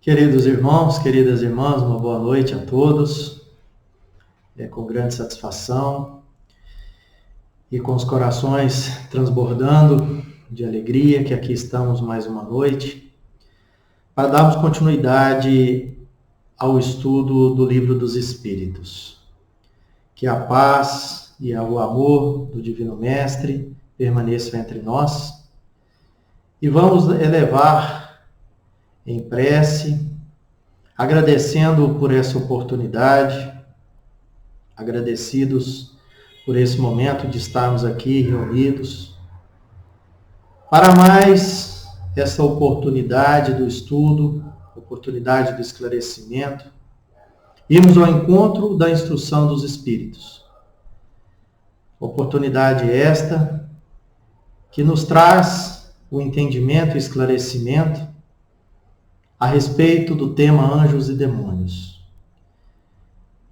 Queridos irmãos, queridas irmãs, uma boa noite a todos. É com grande satisfação e com os corações transbordando de alegria que aqui estamos mais uma noite para darmos continuidade ao estudo do Livro dos Espíritos. Que a paz e o amor do Divino Mestre permaneçam entre nós e vamos elevar em prece, agradecendo por essa oportunidade, agradecidos por esse momento de estarmos aqui reunidos, para mais essa oportunidade do estudo, oportunidade do esclarecimento, irmos ao encontro da instrução dos Espíritos. Oportunidade esta que nos traz o entendimento e esclarecimento a respeito do tema anjos e demônios.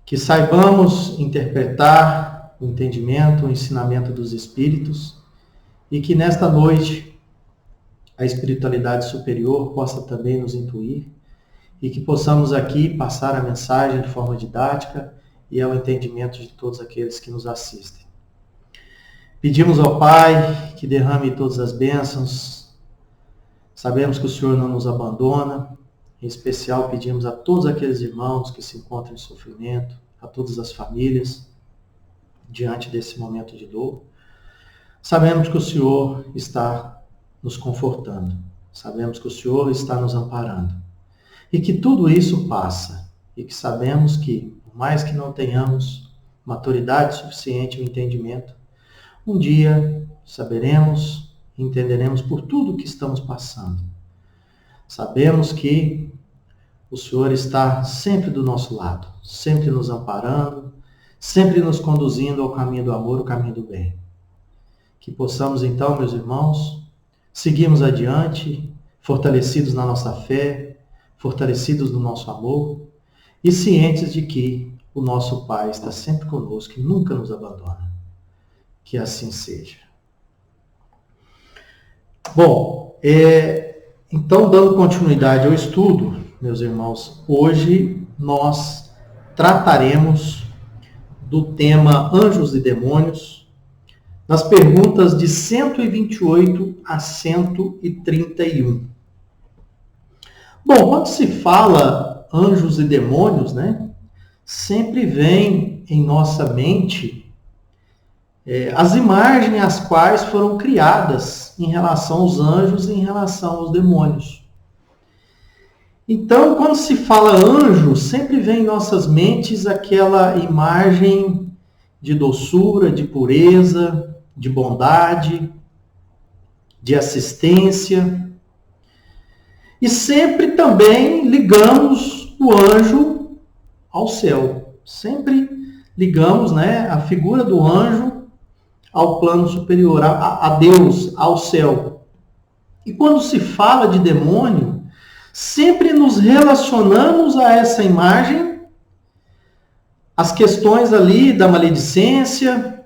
Que saibamos interpretar o entendimento, o ensinamento dos Espíritos e que nesta noite a espiritualidade superior possa também nos intuir e que possamos aqui passar a mensagem de forma didática e ao entendimento de todos aqueles que nos assistem. Pedimos ao Pai que derrame todas as bênçãos. Sabemos que o Senhor não nos abandona. Em especial, pedimos a todos aqueles irmãos que se encontram em sofrimento, a todas as famílias, diante desse momento de dor. Sabemos que o Senhor está nos confortando. Sabemos que o Senhor está nos amparando. E que tudo isso passa. E que sabemos que, por mais que não tenhamos maturidade suficiente ou entendimento, um dia saberemos e entenderemos por tudo o que estamos passando. Sabemos que o Senhor está sempre do nosso lado, sempre nos amparando, sempre nos conduzindo ao caminho do amor, o caminho do bem. Que possamos então, meus irmãos, seguirmos adiante, fortalecidos na nossa fé, fortalecidos no nosso amor e cientes de que o nosso Pai está sempre conosco e nunca nos abandona. Que assim seja. Bom, então, dando continuidade ao estudo, meus irmãos, hoje nós trataremos do tema Anjos e Demônios, nas perguntas de 128 a 131. Bom, quando se fala anjos e demônios, sempre vem em nossa mente as imagens às quais foram criadas em relação aos anjos e em relação aos demônios. Então, quando se fala anjo, sempre vem em nossas mentes aquela imagem de doçura, de pureza, de bondade, de assistência. E sempre também ligamos o anjo ao céu. Sempre ligamos a figura do anjo ao plano superior, a Deus, ao céu. E quando se fala de demônio, sempre nos relacionamos a essa imagem, as questões ali da maledicência,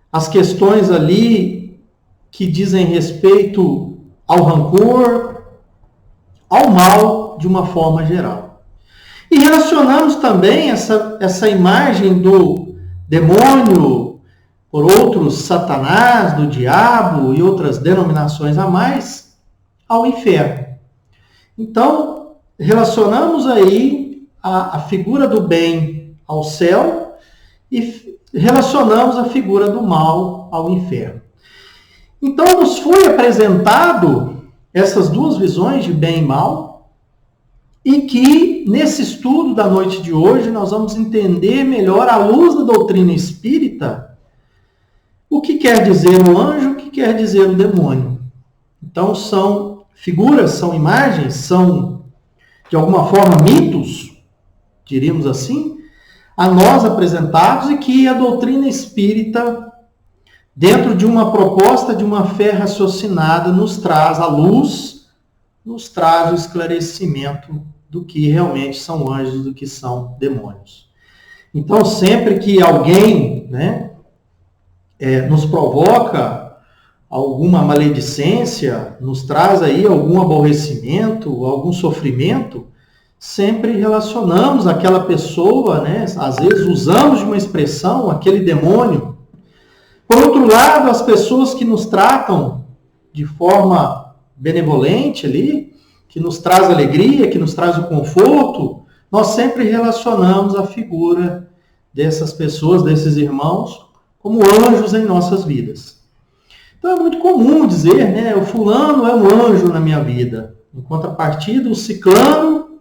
as questões ali que dizem respeito ao rancor, ao mal de uma forma geral. E relacionamos também essa imagem do demônio, por outros, Satanás, do diabo e outras denominações a mais, ao inferno. Então, relacionamos aí a figura do bem ao céu e relacionamos a figura do mal ao inferno. Então, nos foi apresentado essas duas visões de bem e mal, e que, nesse estudo da noite de hoje, nós vamos entender melhor, à luz da doutrina espírita, o que quer dizer o anjo, o que quer dizer o demônio. Então, são figuras, são imagens, são, de alguma forma, mitos, diríamos assim, a nós apresentados e que a doutrina espírita, dentro de uma proposta de uma fé raciocinada, nos traz a luz, nos traz o esclarecimento do que realmente são anjos, do que são demônios. Então, sempre que alguém nos provoca alguma maledicência, nos traz aí algum aborrecimento, algum sofrimento, sempre relacionamos aquela pessoa, né? Às vezes usamos de uma expressão, aquele demônio. Por outro lado, as pessoas que nos tratam de forma benevolente ali, que nos traz alegria, que nos traz o conforto, nós sempre relacionamos a figura dessas pessoas, desses irmãos, como anjos em nossas vidas. Então é muito comum dizer, né, o fulano é um anjo na minha vida. Em contrapartida, o ciclano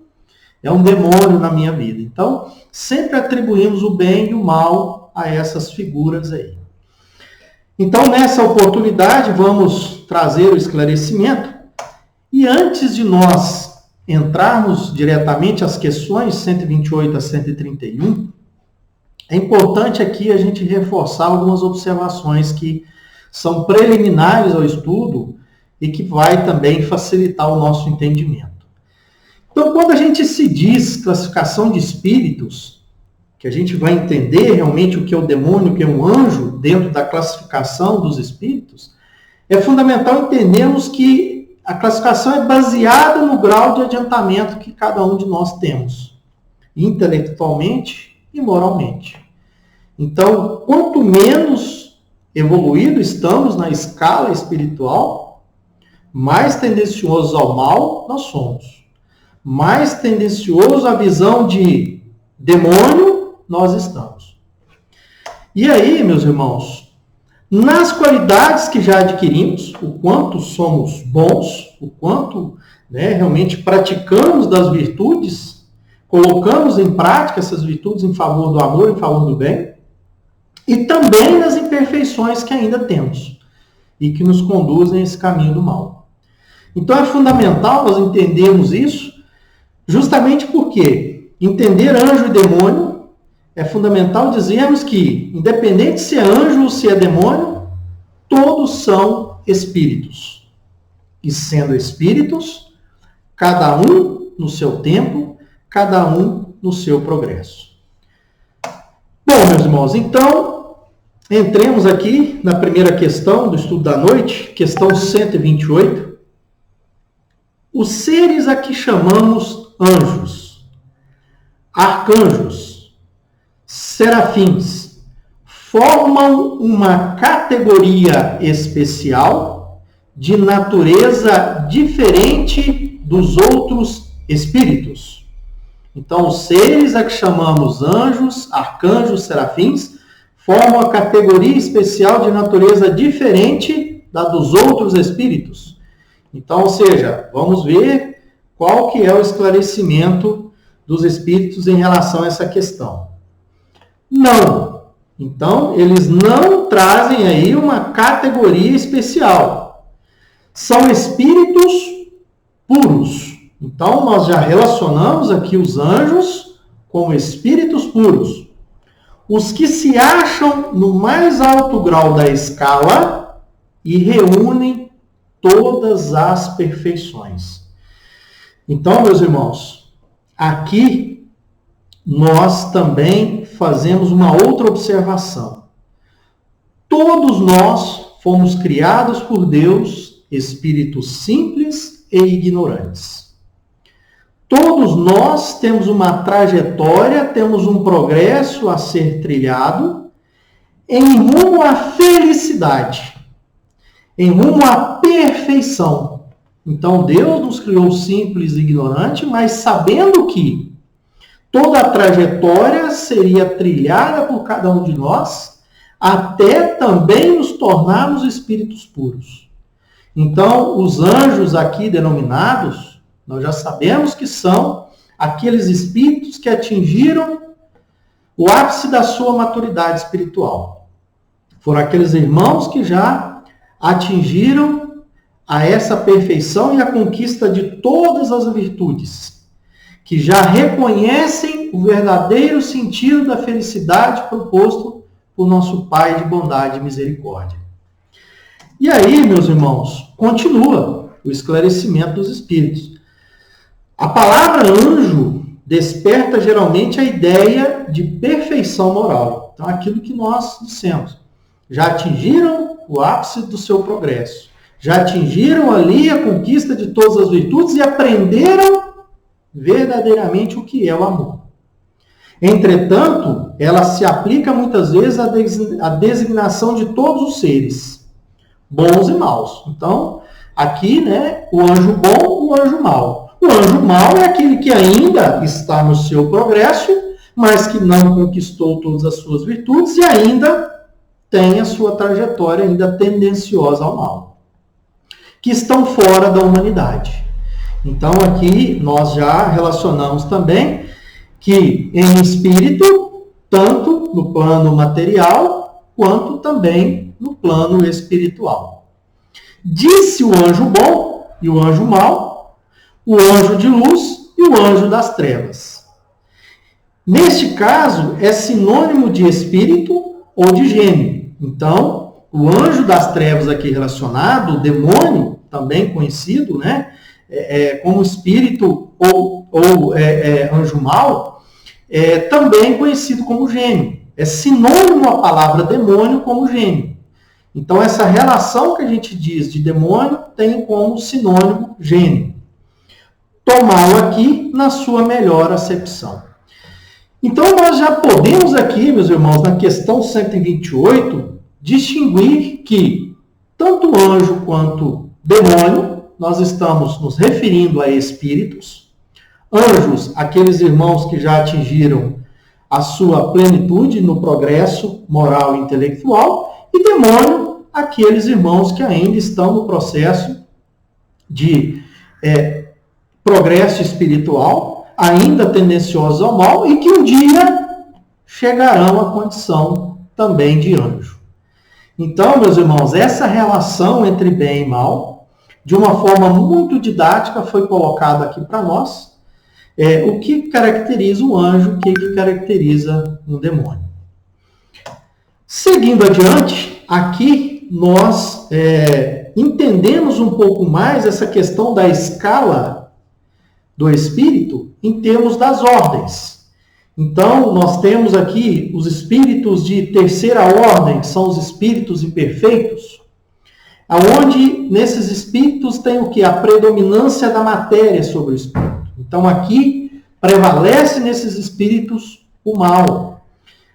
é um demônio na minha vida. Então, sempre atribuímos o bem e o mal a essas figuras aí. Então, nessa oportunidade, vamos trazer o esclarecimento. E antes de nós entrarmos diretamente às questões 128 a 131, é importante aqui a gente reforçar algumas observações que são preliminares ao estudo e que vai também facilitar o nosso entendimento. Então, quando a gente se diz classificação de espíritos, que a gente vai entender realmente o que é o demônio, o que é um anjo, dentro da classificação dos espíritos, é fundamental entendermos que a classificação é baseada no grau de adiantamento que cada um de nós temos, intelectualmente e moralmente. Então, quanto menos evoluído estamos na escala espiritual, mais tendenciosos ao mal nós somos. Mais tendencioso à visão de demônio nós estamos. E aí, meus irmãos, nas qualidades que já adquirimos, o quanto somos bons, o quanto realmente praticamos das virtudes, colocamos em prática essas virtudes em favor do amor, em favor do bem, e também nas imperfeições que ainda temos e que nos conduzem a esse caminho do mal. Então é fundamental nós entendermos isso, justamente porque entender anjo e demônio é fundamental dizermos que, independente se é anjo ou se é demônio, todos são espíritos. E sendo espíritos, cada um no seu tempo, cada um no seu progresso. Bom, meus irmãos, então, entremos aqui na primeira questão do estudo da noite, questão 128. Os seres a que chamamos anjos, arcanjos, serafins, formam uma categoria especial de natureza diferente dos outros espíritos. Então, os seres a que chamamos anjos, arcanjos, serafins, formam a categoria especial de natureza diferente da dos outros espíritos. Então, ou seja, vamos ver qual que é o esclarecimento dos espíritos em relação a essa questão. Não. Então, eles não trazem aí uma categoria especial. São espíritos puros. Então, nós já relacionamos aqui os anjos como espíritos puros. Os que se acham no mais alto grau da escala e reúnem todas as perfeições. Então, meus irmãos, aqui nós também fazemos uma outra observação. Todos nós fomos criados por Deus, espíritos simples e ignorantes. Todos nós temos uma trajetória, temos um progresso a ser trilhado em rumo à felicidade, em rumo à perfeição. Então, Deus nos criou simples e ignorante, mas sabendo que toda a trajetória seria trilhada por cada um de nós, até também nos tornarmos espíritos puros. Então, os anjos aqui denominados, nós já sabemos que são aqueles espíritos que atingiram o ápice da sua maturidade espiritual. Foram aqueles irmãos que já atingiram a essa perfeição e a conquista de todas as virtudes, que já reconhecem o verdadeiro sentido da felicidade proposto por nosso Pai de bondade e misericórdia. E aí, meus irmãos, continua o esclarecimento dos espíritos. A palavra anjo desperta geralmente a ideia de perfeição moral. Então, aquilo que nós dissemos. já atingiram o ápice do seu progresso, já atingiram ali a conquista de todas as virtudes e aprenderam verdadeiramente o que é o amor. Entretanto, ela se aplica muitas vezes à designação de todos os seres, bons e maus. Então, aqui, né, o anjo bom, o anjo mau. O anjo mau é aquele que ainda está no seu progresso, mas que não conquistou todas as suas virtudes e ainda tem a sua trajetória ainda tendenciosa ao mal, que estão fora da humanidade. Então, aqui nós já relacionamos também que em espírito, tanto no plano material, quanto também no plano espiritual. Disse o anjo bom e o anjo mau, o anjo de luz e o anjo das trevas. Neste caso, é sinônimo de espírito ou de gênio. Então, o anjo das trevas aqui relacionado, o demônio, também conhecido, né, como espírito ou anjo mau, também conhecido como gênio. É sinônimo a palavra demônio como gênio. Então, essa relação que a gente diz de demônio tem como sinônimo gênio. Tomá-lo aqui na sua melhor acepção. Então, nós já podemos aqui, meus irmãos, na questão 128, distinguir que tanto anjo quanto demônio, nós estamos nos referindo a espíritos. Anjos, aqueles irmãos que já atingiram a sua plenitude no progresso moral e intelectual, e demônio, aqueles irmãos que ainda estão no processo de progresso espiritual, ainda tendenciosos ao mal, e que um dia chegarão à condição também de anjo. Então, meus irmãos, essa relação entre bem e mal, de uma forma muito didática, foi colocada aqui para nós. O que caracteriza o anjo, o que caracteriza um demônio. Seguindo adiante, aqui nós entendemos um pouco mais essa questão da escala do espírito em termos das ordens. Então, nós temos aqui os espíritos de terceira ordem, que são os espíritos imperfeitos, aonde nesses espíritos tem o que? A predominância da matéria sobre o espírito. Então, aqui prevalece nesses espíritos o mal.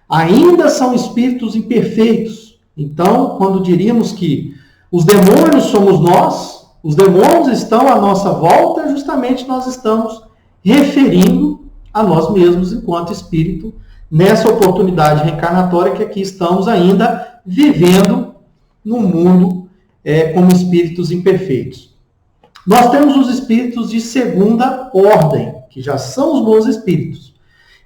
Ainda são espíritos imperfeitos. Então, quando diríamos que os demônios somos nós, os demônios estão à nossa volta, justamente nós estamos referindo a nós mesmos enquanto espírito, nessa oportunidade reencarnatória que aqui estamos ainda vivendo no mundo como espíritos imperfeitos. Nós temos os espíritos de segunda ordem, que já são os bons espíritos,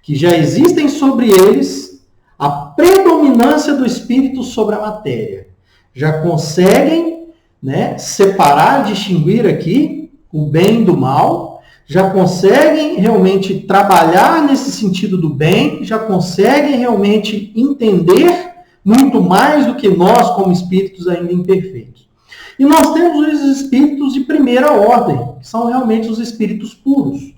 que já existem sobre eles a predominância do espírito sobre a matéria. Já conseguem, né, separar, distinguir aqui o bem do mal, já conseguem realmente trabalhar nesse sentido do bem, já conseguem realmente entender muito mais do que nós como espíritos ainda imperfeitos. E nós temos os espíritos de primeira ordem, que são realmente os espíritos puros.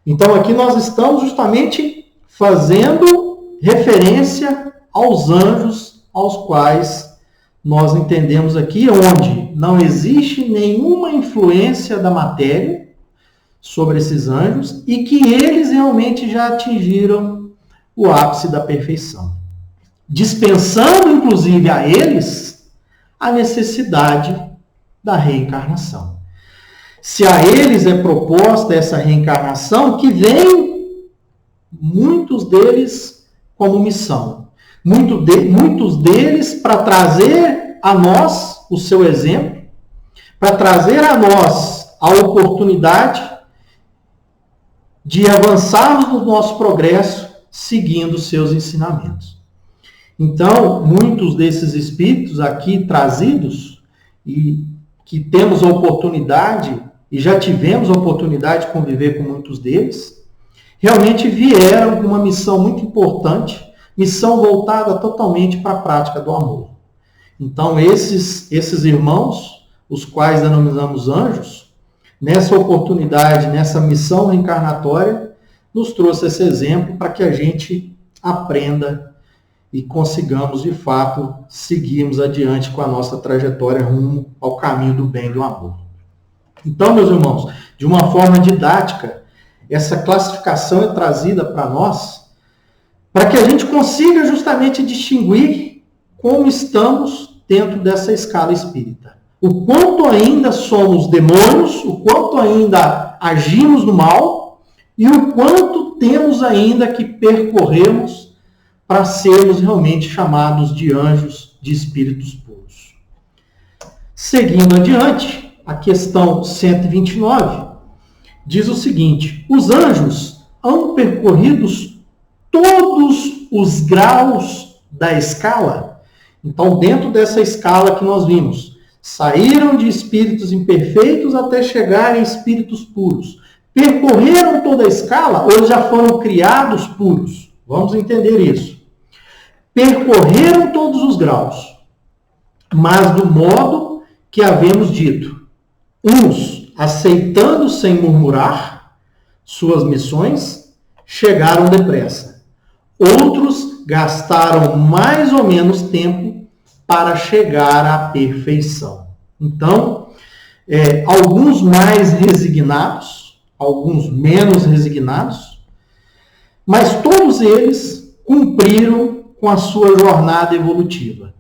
Então aqui nós estamos justamente fazendo referência aos anjos, aos quais nós entendemos aqui, onde não existe nenhuma influência da matéria sobre esses anjos e que eles realmente já atingiram o ápice da perfeição. Dispensando, inclusive, a eles a necessidade da reencarnação. Se a eles é proposta essa reencarnação, que vem muitos deles como missão. Muitos deles para trazer a nós o seu exemplo, para trazer a nós a oportunidade de avançarmos no nosso progresso seguindo seus ensinamentos. Então, muitos desses espíritos aqui trazidos, e que temos a oportunidade, e já tivemos a oportunidade de conviver com muitos deles, realmente vieram com uma missão muito importante, missão voltada totalmente para a prática do amor. Então, esses irmãos, os quais denominamos anjos, nessa oportunidade, nessa missão reencarnatória, nos trouxe esse exemplo para que a gente aprenda e consigamos, de fato, seguirmos adiante com a nossa trajetória rumo ao caminho do bem e do amor. Então, meus irmãos, de uma forma didática, essa classificação é trazida para nós para que a gente consiga justamente distinguir como estamos dentro dessa escala espírita. O quanto ainda somos demônios, o quanto ainda agimos no mal e o quanto temos ainda que percorrermos para sermos realmente chamados de anjos, de espíritos puros. Seguindo adiante, a questão 129 diz o seguinte: os anjos hão percorrido todos os graus da escala. Então, dentro dessa escala que nós vimos, saíram de espíritos imperfeitos até chegar em espíritos puros. Percorreram toda a escala ou já foram criados puros? Vamos entender isso. Percorreram todos os graus, mas do modo que havemos dito. Uns, aceitando sem murmurar suas missões, chegaram depressa. Outros gastaram mais ou menos tempo para chegar à perfeição. Então, alguns mais resignados, alguns menos resignados, mas todos eles cumpriram com a sua jornada evolutiva.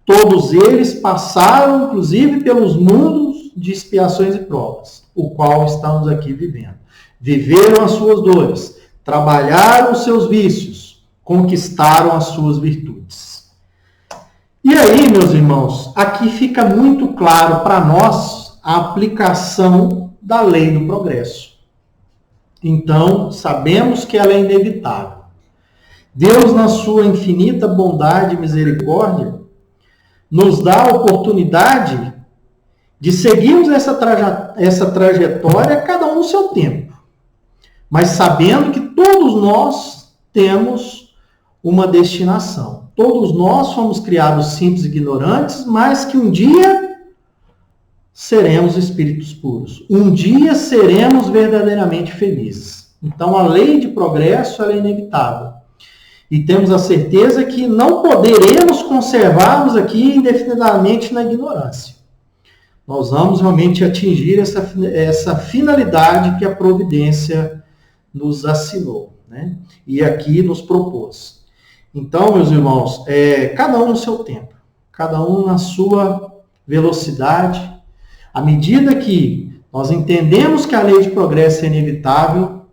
Todos eles passaram, inclusive, pelos mundos de expiações e provas, o qual estamos aqui vivendo. Viveram as suas dores, trabalharam os seus vícios, conquistaram as suas virtudes. E aí, meus irmãos, aqui fica muito claro para nós a aplicação da lei do progresso. Então, sabemos que ela é inevitável. Deus, na sua infinita bondade e misericórdia, nos dá a oportunidade de seguirmos essa trajetória, cada um no seu tempo. Mas sabendo que todos nós temos uma destinação. Todos nós fomos criados simples e ignorantes, mas que um dia seremos espíritos puros. Um dia seremos verdadeiramente felizes. Então, a lei de progresso ela é inevitável. E temos a certeza que não poderemos conservar-nos aqui indefinidamente na ignorância. Nós vamos realmente atingir essa finalidade que a providência nos assinou, né? E aqui nos propôs. Então, meus irmãos, cada um no seu tempo, cada um na sua velocidade. À medida que nós entendemos que a lei de progresso é inevitável,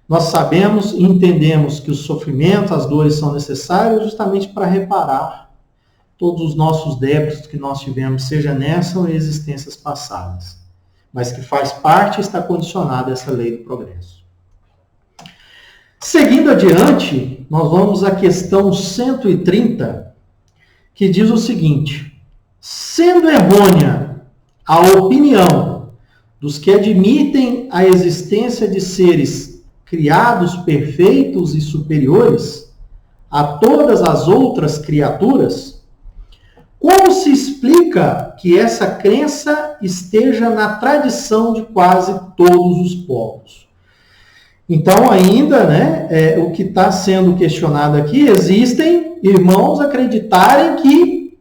nós sabemos e entendemos que os sofrimentos, as dores são necessários justamente para reparar todos os nossos débitos que nós tivemos, seja nessa ou em existências passadas, mas que faz parte e está condicionada a essa lei do progresso. Seguindo adiante, nós vamos à questão 130, que diz o seguinte: sendo errônea a opinião dos que admitem a existência de seres criados perfeitos e superiores a todas as outras criaturas, como se explica que essa crença esteja na tradição de quase todos os povos? Então, ainda, o que está sendo questionado aqui, existem irmãos acreditarem que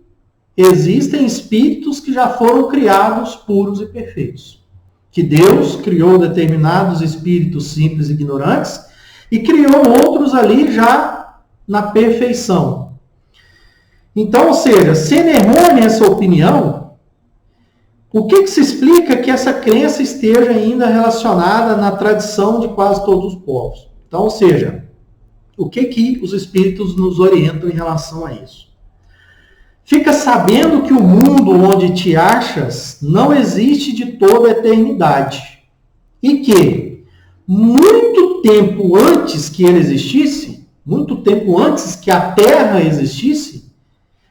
existem espíritos que já foram criados puros e perfeitos. Que Deus criou determinados espíritos simples e ignorantes e criou outros ali já na perfeição. Então, ou seja, sendo errônea essa opinião, o que se explica que essa crença esteja ainda relacionada na tradição de quase todos os povos? Então, ou seja, o que os espíritos nos orientam em relação a isso? Fica sabendo que o mundo onde te achas não existe de toda a eternidade. E que, muito tempo antes que ele existisse, muito tempo antes que a Terra existisse,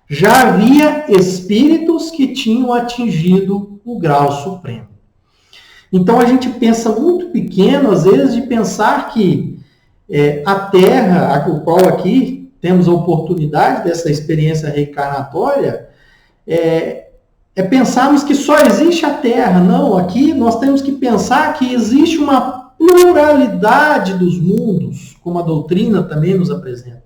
já havia espíritos que tinham atingido o grau supremo. Então a gente pensa muito pequeno, às vezes, de pensar que a Terra, o qual aqui temos a oportunidade dessa experiência reencarnatória, pensarmos que só existe a Terra. Não, aqui nós temos que pensar que existe uma pluralidade dos mundos, como a doutrina também nos apresenta.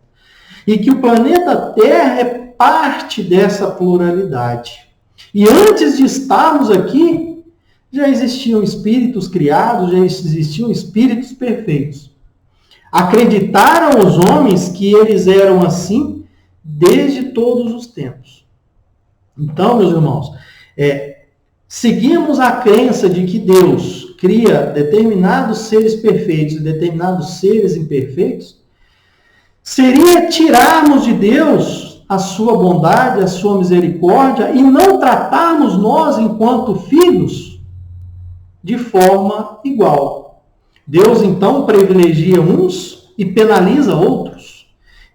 e que o planeta Terra é parte dessa pluralidade. E antes de estarmos aqui, já existiam espíritos criados, já existiam espíritos perfeitos. Acreditaram os homens que eles eram assim desde todos os tempos. Então, meus irmãos, seguimos a crença de que Deus cria determinados seres perfeitos e determinados seres imperfeitos, seria tirarmos de Deus a sua bondade, a sua misericórdia e não tratarmos nós, enquanto filhos, de forma igual. Deus, então, privilegia uns e penaliza outros.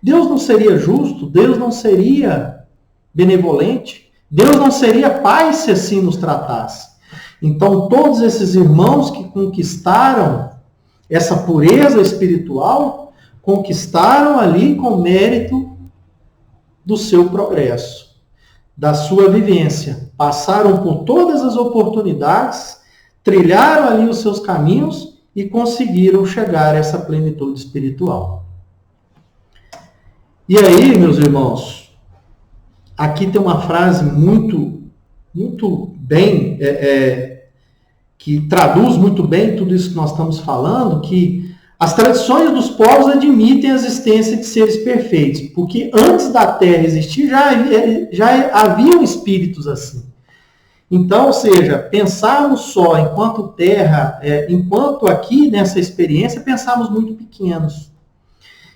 Deus não seria justo, Deus não seria benevolente, Deus não seria pai se assim nos tratasse. Então, todos esses irmãos que conquistaram essa pureza espiritual, conquistaram ali com mérito do seu progresso, da sua vivência. Passaram por todas as oportunidades, trilharam ali os seus caminhos e conseguiram chegar a essa plenitude espiritual. E aí, meus irmãos, aqui tem uma frase muito bem, que traduz muito bem tudo isso que nós estamos falando, que as tradições dos povos admitem a existência de seres perfeitos, porque antes da Terra existir já haviam espíritos assim. Então, ou seja, pensarmos só enquanto Terra, enquanto aqui nessa experiência, pensarmos muito pequenos.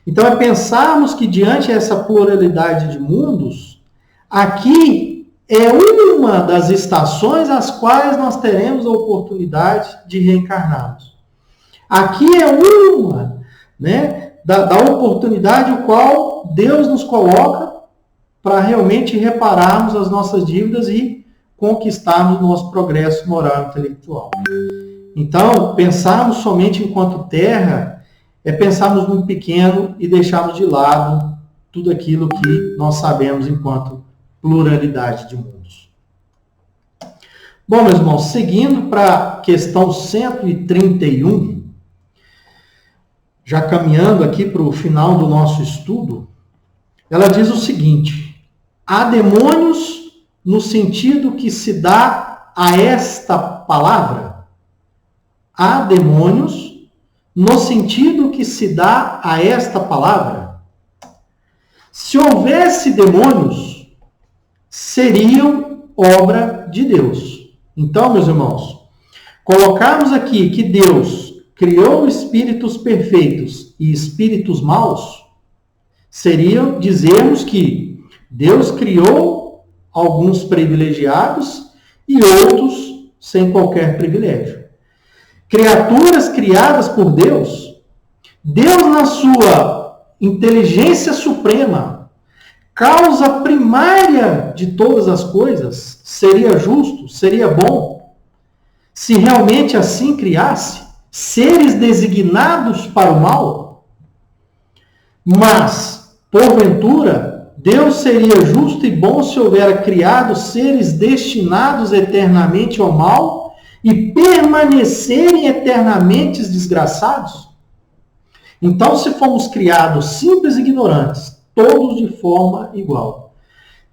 Então, pensarmos que diante dessa pluralidade de mundos, aqui é uma das estações às quais nós teremos a oportunidade de reencarnarmos. Aqui é uma, da oportunidade o qual Deus nos coloca para realmente repararmos as nossas dívidas e conquistarmos o nosso progresso moral e intelectual. Então, pensarmos somente enquanto Terra é pensarmos muito pequeno e deixarmos de lado tudo aquilo que nós sabemos enquanto pluralidade de mundos. Bom, meus irmãos, seguindo para a questão 131, já caminhando aqui para o final do nosso estudo, ela diz o seguinte: há demônios no sentido que se dá a esta palavra? Há demônios no sentido que se dá a esta palavra? Se houvesse demônios, seriam obra de Deus. Então, meus irmãos, colocarmos aqui que Deus criou espíritos perfeitos e espíritos maus, seria dizermos que Deus criou alguns privilegiados e outros sem qualquer privilégio. Criaturas criadas por Deus, Deus na sua inteligência suprema, causa primária de todas as coisas, seria justo, seria bom, se realmente assim criasse seres designados para o mal? Mas, porventura, Deus seria justo e bom se houvera criado seres destinados eternamente ao mal e permanecerem eternamente desgraçados? Então, se fomos criados simples e ignorantes, todos de forma igual,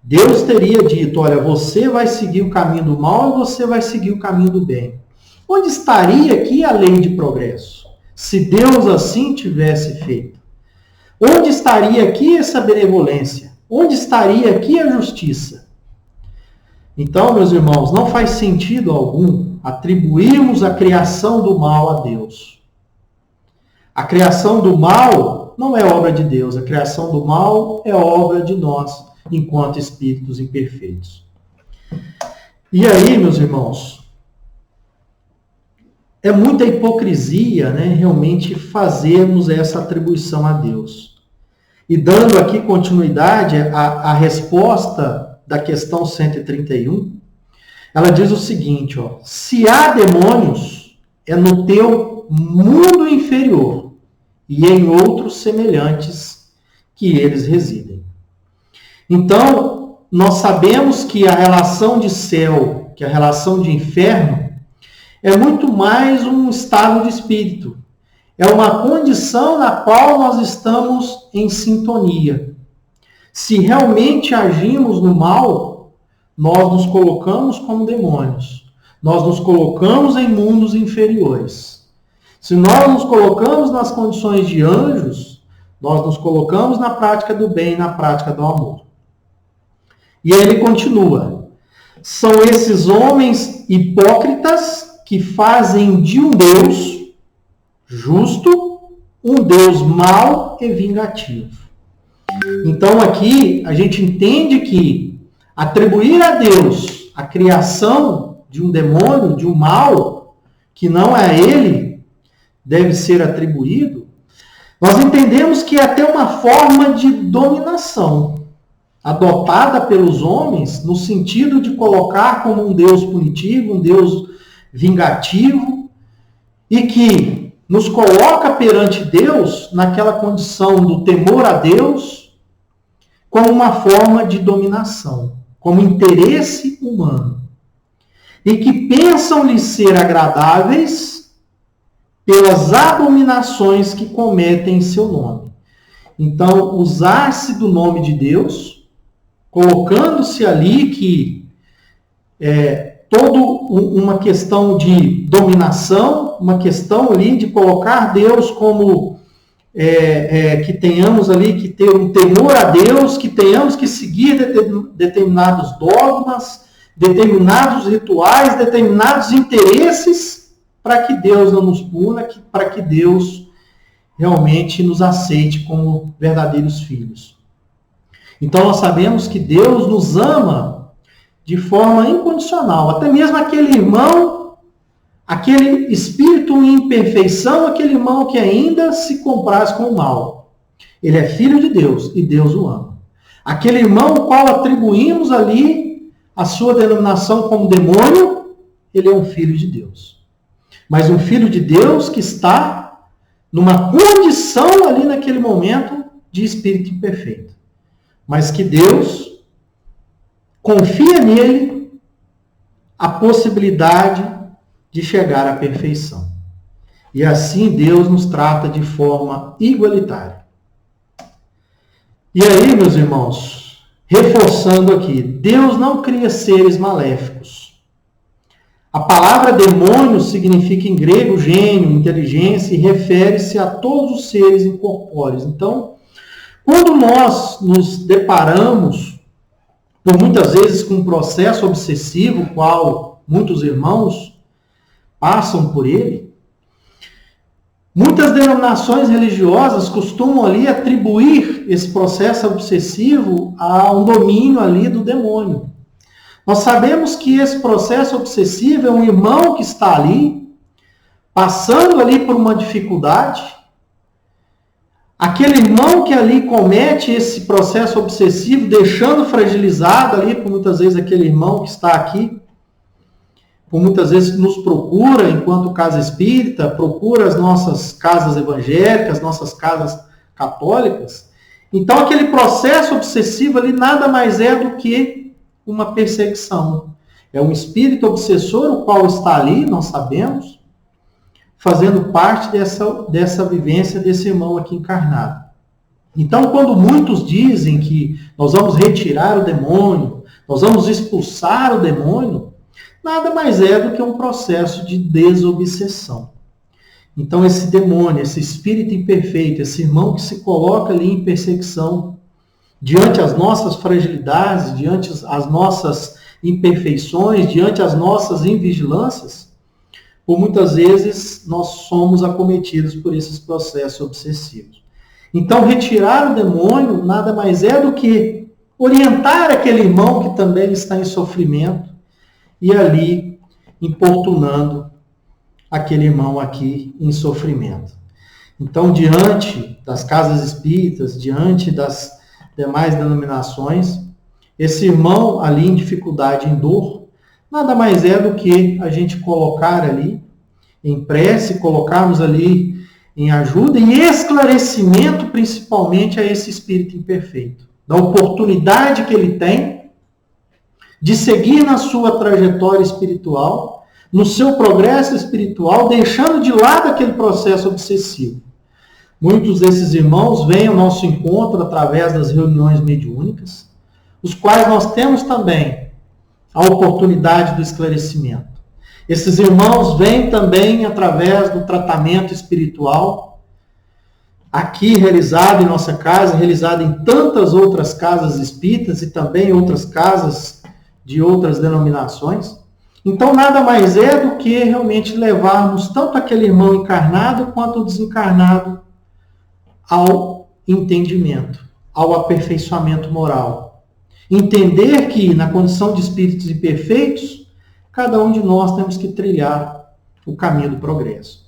Deus teria dito: olha, você vai seguir o caminho do mal e você vai seguir o caminho do bem. Onde estaria aqui a lei de progresso? Se Deus assim tivesse feito. Onde estaria aqui essa benevolência? Onde estaria aqui a justiça? Então, meus irmãos, não faz sentido algum atribuirmos a criação do mal a Deus. A criação do mal não é obra de Deus. A criação do mal é obra de nós, enquanto espíritos imperfeitos. E aí, meus irmãos, é muita hipocrisia, realmente fazermos essa atribuição a Deus. E dando aqui continuidade à resposta da questão 131, ela diz o seguinte: se há demônios, é no teu mundo inferior e em outros semelhantes que eles residem. Então, nós sabemos que a relação de céu, que a relação de inferno, é muito mais um estado de espírito. É uma condição na qual nós estamos em sintonia. Se realmente agimos no mal, nós nos colocamos como demônios. Nós nos colocamos em mundos inferiores. Se nós nos colocamos nas condições de anjos, nós nos colocamos na prática do bem, na prática do amor. E aí ele continua. São esses homens hipócritas que fazem de um Deus justo um Deus mau e vingativo. Então aqui a gente entende que atribuir a Deus a criação de um demônio, de um mal, que não é a ele, deve ser atribuído, nós entendemos que é até uma forma de dominação, adotada pelos homens no sentido de colocar como um Deus punitivo, um Deus vingativo, e que nos coloca perante Deus naquela condição do temor a Deus como uma forma de dominação, como interesse humano. E que pensam-lhe ser agradáveis pelas abominações que cometem em seu nome. Então, usar-se do nome de Deus, colocando-se ali que toda uma questão de dominação, uma questão ali de colocar Deus como que tenhamos ali que ter um temor a Deus, que tenhamos que seguir determinados dogmas, determinados rituais, determinados interesses, para que Deus não nos puna, para que Deus realmente nos aceite como verdadeiros filhos. Então nós sabemos que Deus nos ama de forma incondicional. Até mesmo aquele irmão, aquele espírito em imperfeição, aquele irmão que ainda se compraz com o mal. Ele é filho de Deus e Deus o ama. Aquele irmão ao qual atribuímos ali a sua denominação como demônio, ele é um filho de Deus. Mas um filho de Deus que está numa condição ali naquele momento de espírito imperfeito. Mas que Deus confia nele a possibilidade de chegar à perfeição. E assim Deus nos trata de forma igualitária. E aí, meus irmãos, reforçando aqui, Deus não cria seres maléficos. A palavra demônio significa em grego gênio, inteligência, e refere-se a todos os seres incorpóreos. Então, quando nós nos deparamos, por muitas vezes, com um processo obsessivo, qual muitos irmãos passam por ele, muitas denominações religiosas costumam ali atribuir esse processo obsessivo a um domínio ali do demônio. Nós sabemos que esse processo obsessivo é um irmão que está ali, passando ali por uma dificuldade. Aquele irmão que ali comete esse processo obsessivo, deixando fragilizado ali, por muitas vezes, aquele irmão que está aqui, por muitas vezes nos procura enquanto casa espírita, procura as nossas casas evangélicas, nossas casas católicas. Então, aquele processo obsessivo ali nada mais é do que uma perseguição. É um espírito obsessor, o qual está ali, nós sabemos, fazendo parte dessa vivência desse irmão aqui encarnado. Então, quando muitos dizem que nós vamos retirar o demônio, nós vamos expulsar o demônio, nada mais é do que um processo de desobsessão. Então, esse demônio, esse espírito imperfeito, esse irmão que se coloca ali em perseguição, diante as nossas fragilidades, diante as nossas imperfeições, diante as nossas invigilâncias, por muitas vezes nós somos acometidos por esses processos obsessivos. Então, retirar o demônio nada mais é do que orientar aquele irmão que também está em sofrimento e ali importunando aquele irmão aqui em sofrimento. Então, diante das casas espíritas, diante das demais denominações, esse irmão ali em dificuldade, em dor, nada mais é do que a gente colocar ali em prece, colocarmos ali em ajuda e esclarecimento, principalmente a esse espírito imperfeito, da oportunidade que ele tem de seguir na sua trajetória espiritual, no seu progresso espiritual, deixando de lado aquele processo obsessivo. Muitos desses irmãos vêm ao nosso encontro através das reuniões mediúnicas, os quais nós temos também a oportunidade do esclarecimento. Esses irmãos vêm também através do tratamento espiritual, aqui realizado em nossa casa, realizado em tantas outras casas espíritas e também em outras casas de outras denominações. Então, nada mais é do que realmente levarmos tanto aquele irmão encarnado quanto o desencarnado ao entendimento, ao aperfeiçoamento moral. Entender que, na condição de espíritos imperfeitos, cada um de nós temos que trilhar o caminho do progresso.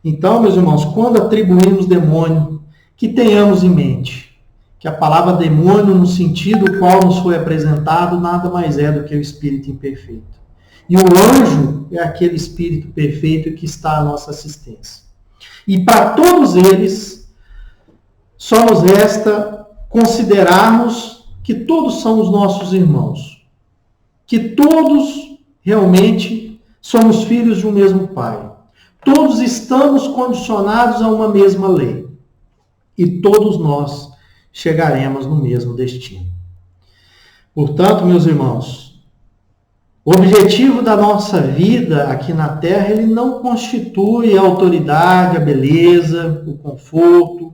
Então, meus irmãos, quando atribuímos demônio, que tenhamos em mente que a palavra demônio, no sentido qual nos foi apresentado, nada mais é do que o espírito imperfeito. E o anjo é aquele espírito perfeito que está à nossa assistência. E para todos eles, só nos resta considerarmos que todos são os nossos irmãos. Que todos realmente somos filhos de um mesmo Pai. Todos estamos condicionados a uma mesma lei. E todos nós chegaremos no mesmo destino. Portanto, meus irmãos, o objetivo da nossa vida aqui na Terra, ele não constitui a autoridade, a beleza, o conforto.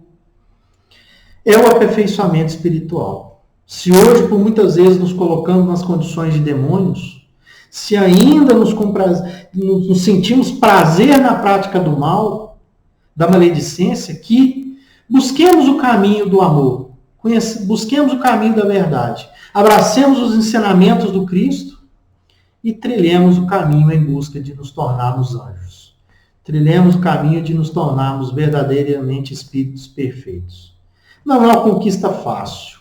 É o aperfeiçoamento espiritual. Se hoje, por muitas vezes, nos colocamos nas condições de demônios, se ainda nos sentimos prazer na prática do mal, da maledicência, que busquemos o caminho do amor, busquemos o caminho da verdade, abracemos os ensinamentos do Cristo e trilhemos o caminho em busca de nos tornarmos anjos. Trilhemos o caminho de nos tornarmos verdadeiramente espíritos perfeitos. Não é uma conquista fácil,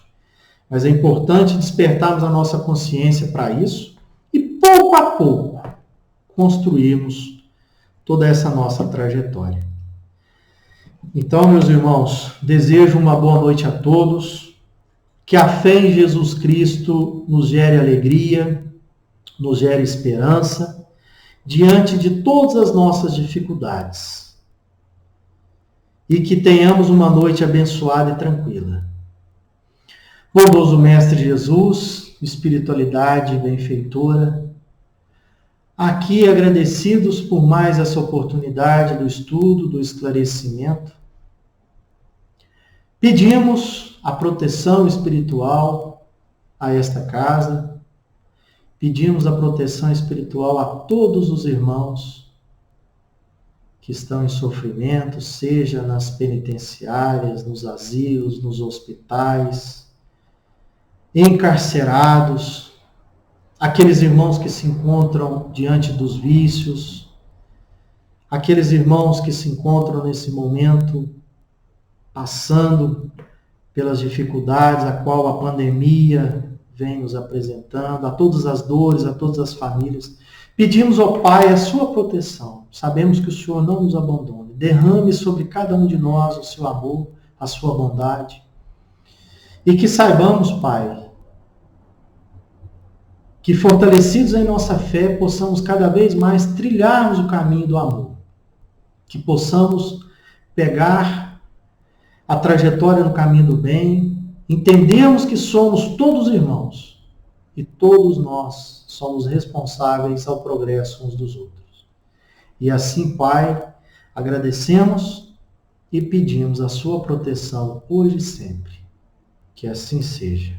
mas é importante despertarmos a nossa consciência para isso e, pouco a pouco, construirmos toda essa nossa trajetória. Então, meus irmãos, desejo uma boa noite a todos, que a fé em Jesus Cristo nos gere alegria, nos gere esperança, diante de todas as nossas dificuldades. E que tenhamos uma noite abençoada e tranquila. Bondoso Mestre Jesus, espiritualidade benfeitora, aqui agradecidos por mais essa oportunidade do estudo, do esclarecimento, pedimos a proteção espiritual a esta casa, pedimos a proteção espiritual a todos os irmãos que estão em sofrimento, seja nas penitenciárias, nos asilos, nos hospitais, encarcerados, aqueles irmãos que se encontram diante dos vícios, aqueles irmãos que se encontram nesse momento passando pelas dificuldades a qual a pandemia vem nos apresentando, a todas as dores, a todas as famílias. Pedimos ao Pai a sua proteção. Sabemos que o Senhor não nos abandone. Derrame sobre cada um de nós o seu amor, a sua bondade. E que saibamos, Pai, que fortalecidos em nossa fé, possamos cada vez mais trilharmos o caminho do amor. Que possamos pegar a trajetória no caminho do bem, entendemos que somos todos irmãos e todos nós somos responsáveis ao progresso uns dos outros. E assim, Pai, agradecemos e pedimos a sua proteção hoje e sempre. Que assim seja.